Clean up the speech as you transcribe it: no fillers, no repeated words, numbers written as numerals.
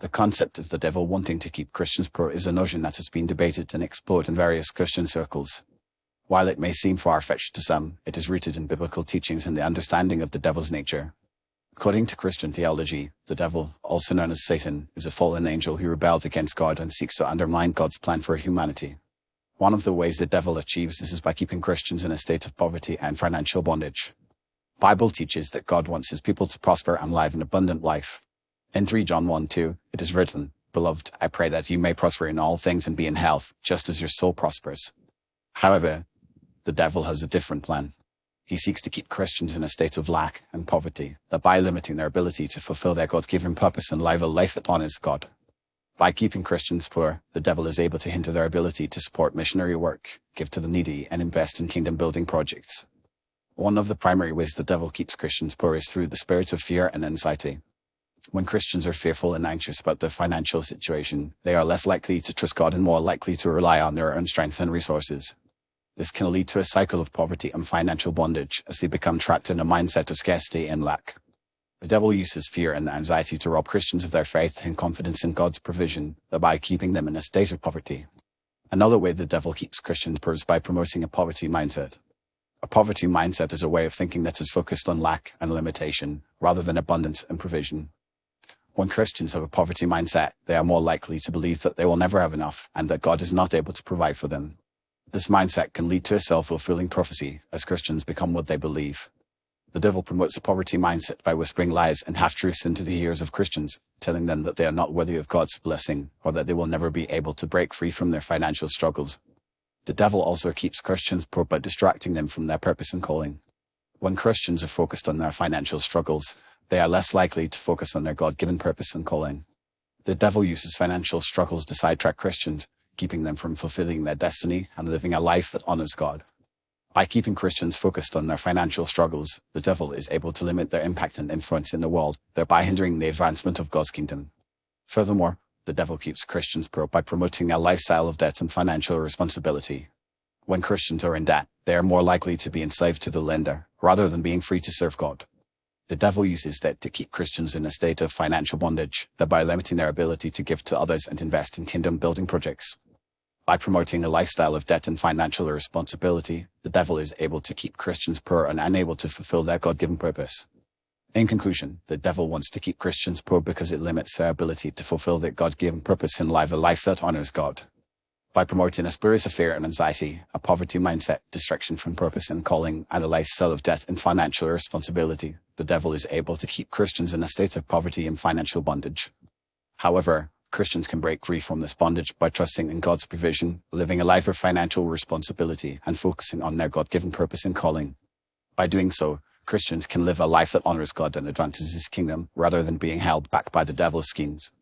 The concept of the devil wanting to keep Christians poor is a notion that has been debated and explored in various Christian circles. While it may seem far-fetched to some, it is rooted in biblical teachings and the understanding of the devil's nature. According to Christian theology, the devil, also known as Satan, is a fallen angel who rebelled against God and seeks to undermine God's plan for humanity. One of the ways the devil achieves this is by keeping Christians in a state of poverty and financial bondage. The Bible teaches that God wants his people to prosper and live an abundant life. In 3 John 1:2, it is written, "Beloved, I pray that you may prosper in all things and be in health, just as your soul prospers." However, the devil has a different plan. He seeks to keep Christians in a state of lack and poverty, thereby limiting their ability to fulfill their God-given purpose and live a life that honors God. By keeping Christians poor, the devil is able to hinder their ability to support missionary work, give to the needy, and invest in kingdom-building projects. One of the primary ways the devil keeps Christians poor is through the spirit of fear and anxiety. When Christians are fearful and anxious about their financial situation, they are less likely to trust God and more likely to rely on their own strength and resources. This can lead to a cycle of poverty and financial bondage as they become trapped in a mindset of scarcity and lack. The devil uses fear and anxiety to rob Christians of their faith and confidence in God's provision, thereby keeping them in a state of poverty. Another way the devil keeps Christians poor is by promoting a poverty mindset. A poverty mindset is a way of thinking that is focused on lack and limitation, rather than abundance and provision. When Christians have a poverty mindset, they are more likely to believe that they will never have enough and that God is not able to provide for them. This mindset can lead to a self-fulfilling prophecy as Christians become what they believe. The devil promotes a poverty mindset by whispering lies and half-truths into the ears of Christians, telling them that they are not worthy of God's blessing or that they will never be able to break free from their financial struggles. The devil also keeps Christians poor by distracting them from their purpose and calling. When Christians are focused on their financial struggles, they are less likely to focus on their God-given purpose and calling. The devil uses financial struggles to sidetrack Christians, keeping them from fulfilling their destiny and living a life that honors God. By keeping Christians focused on their financial struggles, the devil is able to limit their impact and influence in the world, thereby hindering the advancement of God's kingdom. Furthermore, the devil keeps Christians poor by promoting a lifestyle of debt and financial irresponsibility. When Christians are in debt, they are more likely to be enslaved to the lender, rather than being free to serve God. The devil uses debt to keep Christians in a state of financial bondage, thereby limiting their ability to give to others and invest in kingdom-building projects. By promoting a lifestyle of debt and financial irresponsibility, the devil is able to keep Christians poor and unable to fulfill their God-given purpose. In conclusion, the devil wants to keep Christians poor because it limits their ability to fulfill their God-given purpose and live a life that honors God. By promoting a spirit of fear and anxiety, a poverty mindset, distraction from purpose and calling, and a lifestyle of debt and financial irresponsibility, the devil is able to keep Christians in a state of poverty and financial bondage. However, Christians can break free from this bondage by trusting in God's provision, living a life of financial responsibility, and focusing on their God-given purpose and calling. By doing so, Christians can live a life that honors God and advances his kingdom, rather than being held back by the devil's schemes.